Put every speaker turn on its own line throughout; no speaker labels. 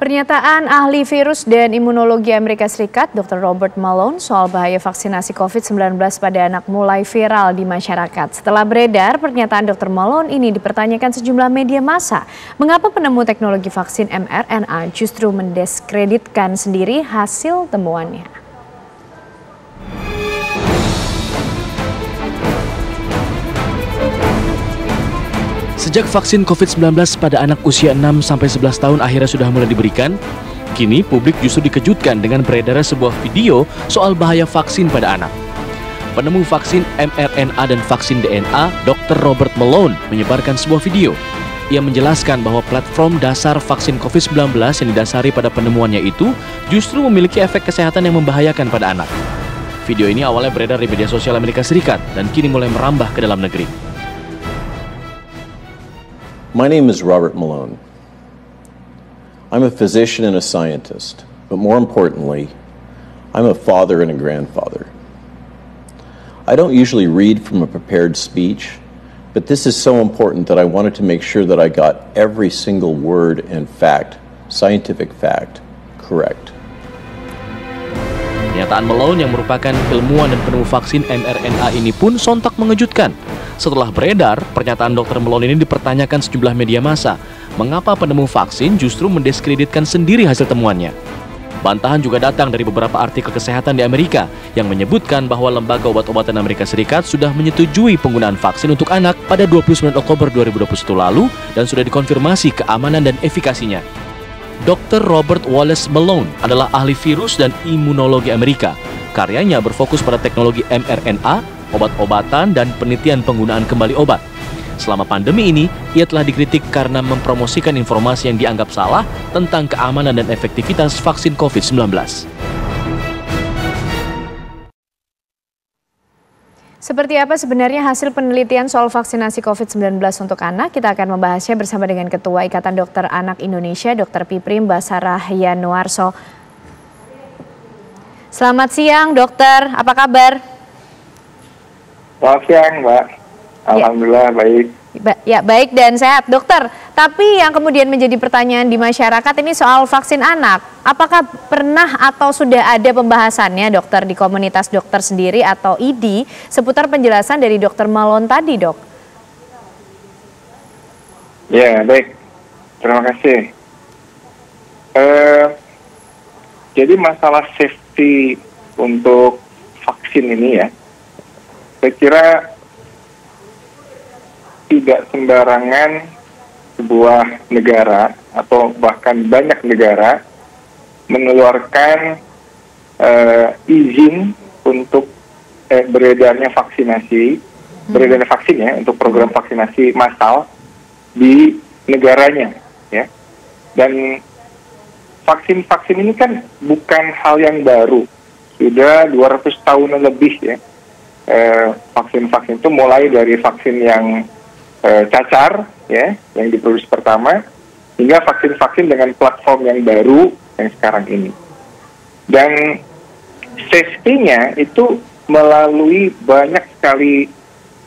Pernyataan ahli virus dan imunologi Amerika Serikat, Dr. Robert Malone, soal bahaya vaksinasi COVID-19 pada anak mulai viral di masyarakat. Setelah beredar, pernyataan Dr. Malone ini dipertanyakan sejumlah media massa. Mengapa penemu teknologi vaksin mRNA justru mendiskreditkan sendiri hasil temuannya?
Sejak vaksin COVID-19 pada anak usia 6-11 tahun akhirnya sudah mulai diberikan, kini publik justru dikejutkan dengan beredarnya sebuah video soal bahaya vaksin pada anak. Penemu vaksin mRNA dan vaksin DNA, Dr. Robert Malone, menyebarkan sebuah video. Ia menjelaskan bahwa platform dasar vaksin COVID-19 yang didasari pada penemuannya itu justru memiliki efek kesehatan yang membahayakan pada anak. Video ini awalnya beredar di media sosial Amerika Serikat dan kini mulai merambah ke dalam negeri.
My name is Robert Malone. I'm a physician and a scientist, but more importantly, I'm a father and a grandfather. I don't usually read from a prepared speech, but this is so important that I wanted to make sure that I got every single word and fact, scientific fact, correct.
Pernyataan Malone yang merupakan ilmuwan dan penemu vaksin mRNA ini pun sontak mengejutkan. Setelah beredar, pernyataan Dr. Malone ini dipertanyakan sejumlah media massa. Mengapa penemu vaksin justru mendiskreditkan sendiri hasil temuannya? Bantahan juga datang dari beberapa artikel kesehatan di Amerika yang menyebutkan bahwa Lembaga Obat-obatan Amerika Serikat sudah menyetujui penggunaan vaksin untuk anak pada 29 Oktober 2021 lalu dan sudah dikonfirmasi keamanan dan efikasinya. Dr. Robert Wallace Malone adalah ahli virus dan imunologi Amerika. Karyanya berfokus pada teknologi mRNA, obat-obatan, dan penelitian penggunaan kembali obat. Selama pandemi ini, ia telah dikritik karena mempromosikan informasi yang dianggap salah tentang keamanan dan efektivitas vaksin COVID-19.
Seperti apa sebenarnya hasil penelitian soal vaksinasi COVID-19 untuk anak? Kita akan membahasnya bersama dengan Ketua Ikatan Dokter Anak Indonesia, Dr. Piprim Basarah Yanuarso. Selamat siang, dokter. Apa kabar?
Selamat siang, Mbak. Alhamdulillah baik.
Ya, baik dan sehat, dokter. Tapi yang kemudian menjadi pertanyaan di masyarakat ini soal vaksin anak. Apakah pernah atau sudah ada pembahasannya, dokter, di komunitas dokter sendiri atau ID seputar penjelasan dari Dr. Malone tadi, dok?
Ya, baik. Terima kasih. Jadi masalah safety untuk vaksin ini ya, saya kira tidak sembarangan sebuah negara atau bahkan banyak negara mengeluarkan izin untuk beredarnya vaksinasi, beredarnya vaksin ya, untuk program vaksinasi massal di negaranya ya. Dan vaksin-vaksin ini kan bukan hal yang baru, sudah 200 tahun lebih ya. Vaksin-vaksin itu mulai dari vaksin yang cacar ya, yang diproduksi pertama, hingga vaksin-vaksin dengan platform yang baru yang sekarang ini. Dan safety-nya itu melalui banyak sekali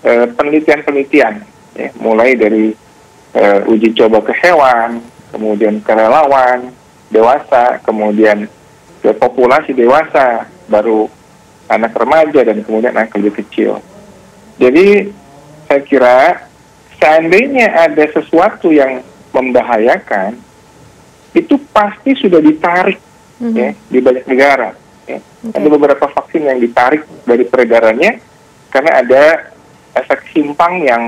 penelitian-penelitian ya, mulai dari uji coba ke hewan, kemudian ke relawan dewasa, kemudian ke populasi dewasa, baru anak remaja, dan kemudian anak lebih kecil. Jadi saya kira seandainya ada sesuatu yang membahayakan, itu pasti sudah ditarik ya, di banyak negara. Ya. Ada beberapa vaksin yang ditarik dari peredarannya karena ada efek simpang yang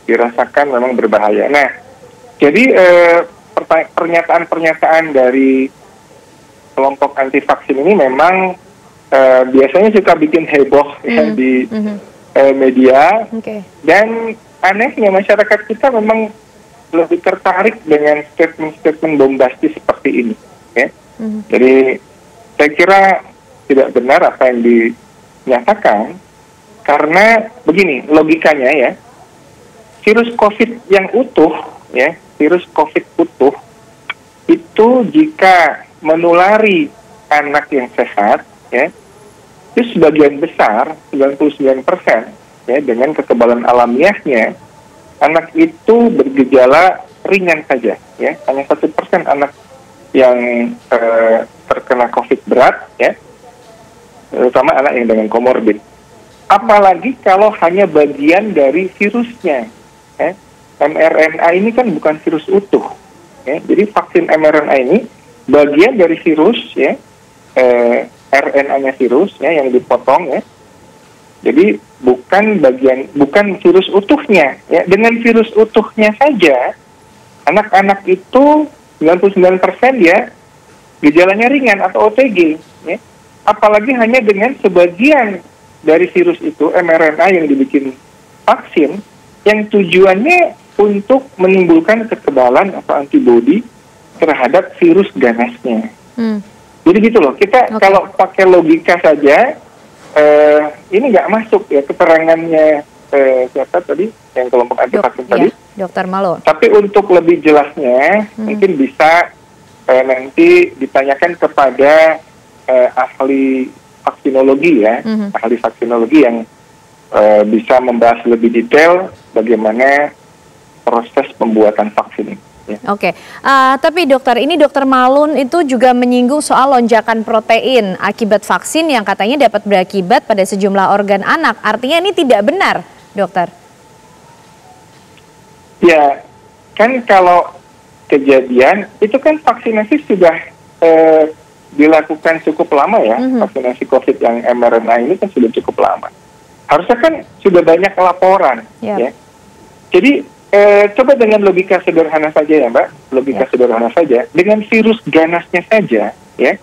dirasakan memang berbahaya. Nah, jadi pernyataan-pernyataan dari kelompok anti vaksin ini memang biasanya suka bikin heboh ya, di media, dan anehnya masyarakat kita memang lebih tertarik dengan statement-statement bombastis seperti ini ya. Jadi saya kira tidak benar apa yang dinyatakan, karena begini logikanya ya, virus COVID yang utuh ya, virus COVID utuh itu jika menulari anak yang sehat ya, itu sebagian besar 99% ya, dengan kekebalan alamiahnya anak itu bergejala ringan saja, ya. Hanya 1% anak yang terkena COVID berat, ya, terutama anak yang dengan komorbid. Apalagi kalau hanya bagian dari virusnya, ya. mRNA ini kan bukan virus utuh, ya. Jadi vaksin mRNA ini bagian dari virus, ya, RNA-nya virus, ya, yang dipotong, ya. Jadi bukan virus utuhnya, ya. Dengan virus utuhnya saja, anak-anak itu 99% ya gejalanya ringan atau OTG, ya. Apalagi hanya dengan sebagian dari virus itu, mRNA yang dibikin vaksin, yang tujuannya untuk menimbulkan kekebalan atau antibodi terhadap virus ganasnya. Jadi gitu loh, kita kalau pakai logika saja, ini nggak masuk ya keterangannya siapa tadi, yang kelompok anti vaksin tadi.
Dr. Malone.
Tapi untuk lebih jelasnya, mungkin bisa nanti ditanyakan kepada ahli vaksinologi, ya, ahli vaksinologi yang bisa membahas lebih detail bagaimana proses pembuatan vaksin ini. Ya.
Oke, tapi dokter, ini Dr. Malone itu juga menyinggung soal lonjakan protein akibat vaksin yang katanya dapat berakibat pada sejumlah organ anak. Artinya ini tidak benar, dokter?
Ya, kan kalau kejadian, itu kan vaksinasi sudah dilakukan cukup lama ya, vaksinasi COVID yang mRNA ini kan sudah cukup lama. Harusnya kan sudah banyak laporan, ya. Jadi coba dengan logika sederhana saja ya Mbak, logika sederhana saja, dengan virus ganasnya saja, ya,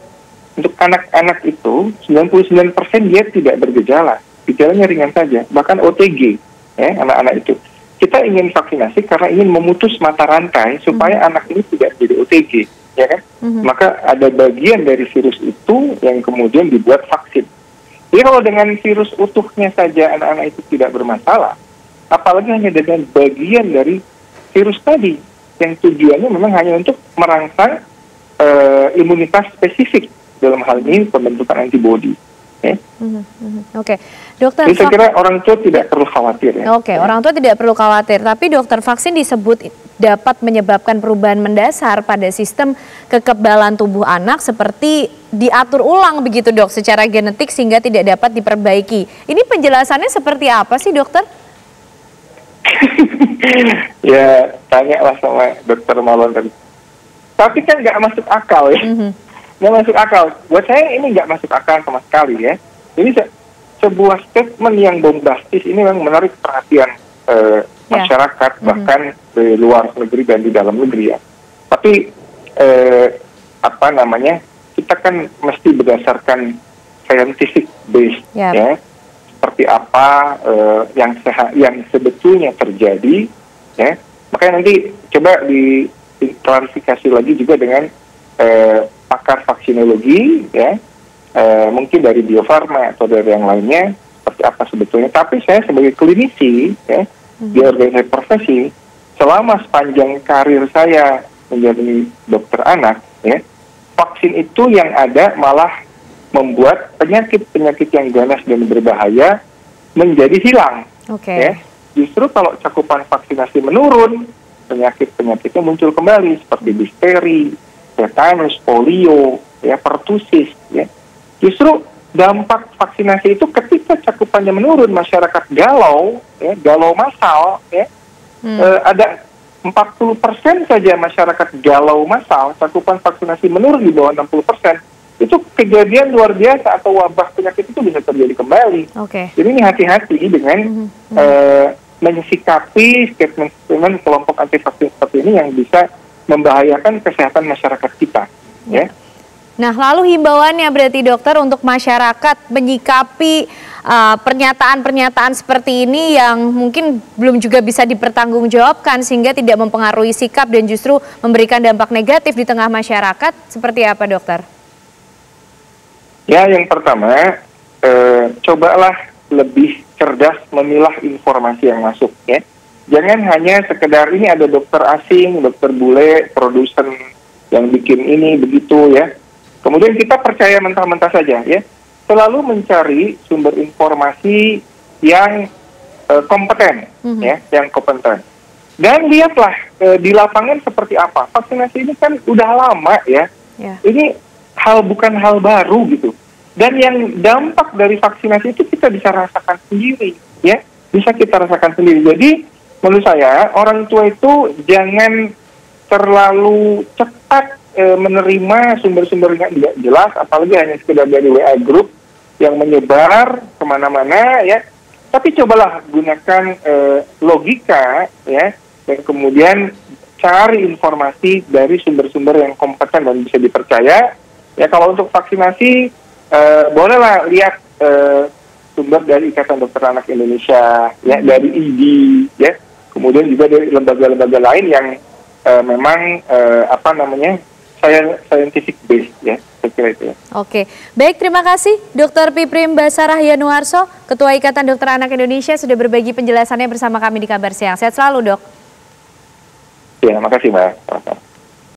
untuk anak-anak itu 99% dia tidak bergejala, gejalanya ringan saja, bahkan OTG, ya, anak-anak itu. Kita ingin vaksinasi karena ingin memutus mata rantai supaya anak ini tidak jadi OTG, ya kan? Maka ada bagian dari virus itu yang kemudian dibuat vaksin. Jadi kalau dengan virus utuhnya saja anak-anak itu tidak bermasalah, apalagi hanya dengan bagian dari virus tadi yang tujuannya memang hanya untuk merangsang imunitas spesifik, dalam hal ini pembentukan antibodi.
Oke, dokter.
Jadi saya kira orang tua tidak perlu khawatir. Ya.
Oke, orang tua tidak perlu khawatir. Tapi dokter, vaksin disebut dapat menyebabkan perubahan mendasar pada sistem kekebalan tubuh anak seperti diatur ulang begitu dok, secara genetik sehingga tidak dapat diperbaiki. Ini penjelasannya seperti apa sih dokter?
Ya, tanyalah sama dokter Malone tadi. Tapi kan nggak masuk akal ya. Nggak masuk akal. Buat saya ini nggak masuk akal sama sekali ya. Jadi sebuah statement yang bombastis ini memang menarik perhatian masyarakat, bahkan di luar negeri dan di dalam negeri ya. Tapi apa namanya, kita kan mesti berdasarkan scientific base ya. Seperti apa yang sebetulnya terjadi ya. Makanya nanti coba diklarifikasi lagi juga dengan pakar vaksinologi ya, mungkin dari Bio Farma atau dari yang lainnya seperti apa sebetulnya. Tapi saya sebagai klinisi ya, di organisasi profesi, selama sepanjang karir saya menjadi dokter anak ya, vaksin itu yang ada malah membuat penyakit-penyakit yang ganas dan berbahaya menjadi hilang. Ya. Justru kalau cakupan vaksinasi menurun, penyakit-penyakitnya muncul kembali seperti difteri, tetanus, polio, ya, pertusis, ya. Justru dampak vaksinasi itu ketika cakupannya menurun, masyarakat galau, ya, galau massal, ya, ada 40% saja masyarakat galau massal, cakupan vaksinasi menurun di bawah 60%, itu kejadian luar biasa atau wabah penyakit itu bisa terjadi kembali. Jadi ini hati-hati dengan mensikapi statement-statement kelompok anti vaksin seperti ini yang bisa membahayakan kesehatan masyarakat kita. Ya.
Nah, lalu himbauannya berarti dokter untuk masyarakat menyikapi pernyataan-pernyataan seperti ini yang mungkin belum juga bisa dipertanggungjawabkan sehingga tidak mempengaruhi sikap dan justru memberikan dampak negatif di tengah masyarakat, seperti apa dokter?
Ya, yang pertama, cobalah lebih cerdas memilah informasi yang masuk ya. Jangan hanya sekedar ini ada dokter asing, dokter bule, produsen yang bikin ini begitu ya. Kemudian kita percaya mentah-mentah saja ya. Selalu mencari sumber informasi yang kompeten ya, yang kompeten. Dan lihatlah di lapangan seperti apa. Vaksinasi ini kan udah lama ya. Ini bukan hal baru gitu. Dan yang dampak dari vaksinasi itu kita bisa rasakan sendiri, ya, bisa kita rasakan sendiri. Jadi menurut saya orang tua itu jangan terlalu cepat menerima sumber-sumber yang tidak jelas, apalagi hanya sekedar dari WA group yang menyebar kemana-mana, ya. Tapi cobalah gunakan logika, ya, dan kemudian cari informasi dari sumber-sumber yang kompeten dan bisa dipercaya. Ya, kalau untuk vaksinasi bolehlah lihat sumber dari Ikatan Dokter Anak Indonesia, ya, dari IDI, ya, kemudian juga dari lembaga-lembaga lain yang memang scientific based, ya, saya kira itu.
Oke, baik, terima kasih Dr. Piprim Basarah Yanuarso, Ketua Ikatan Dokter Anak Indonesia, sudah berbagi penjelasannya bersama kami di Kabar Siang. Sehat selalu, Dok.
Ya, makasih Mbak.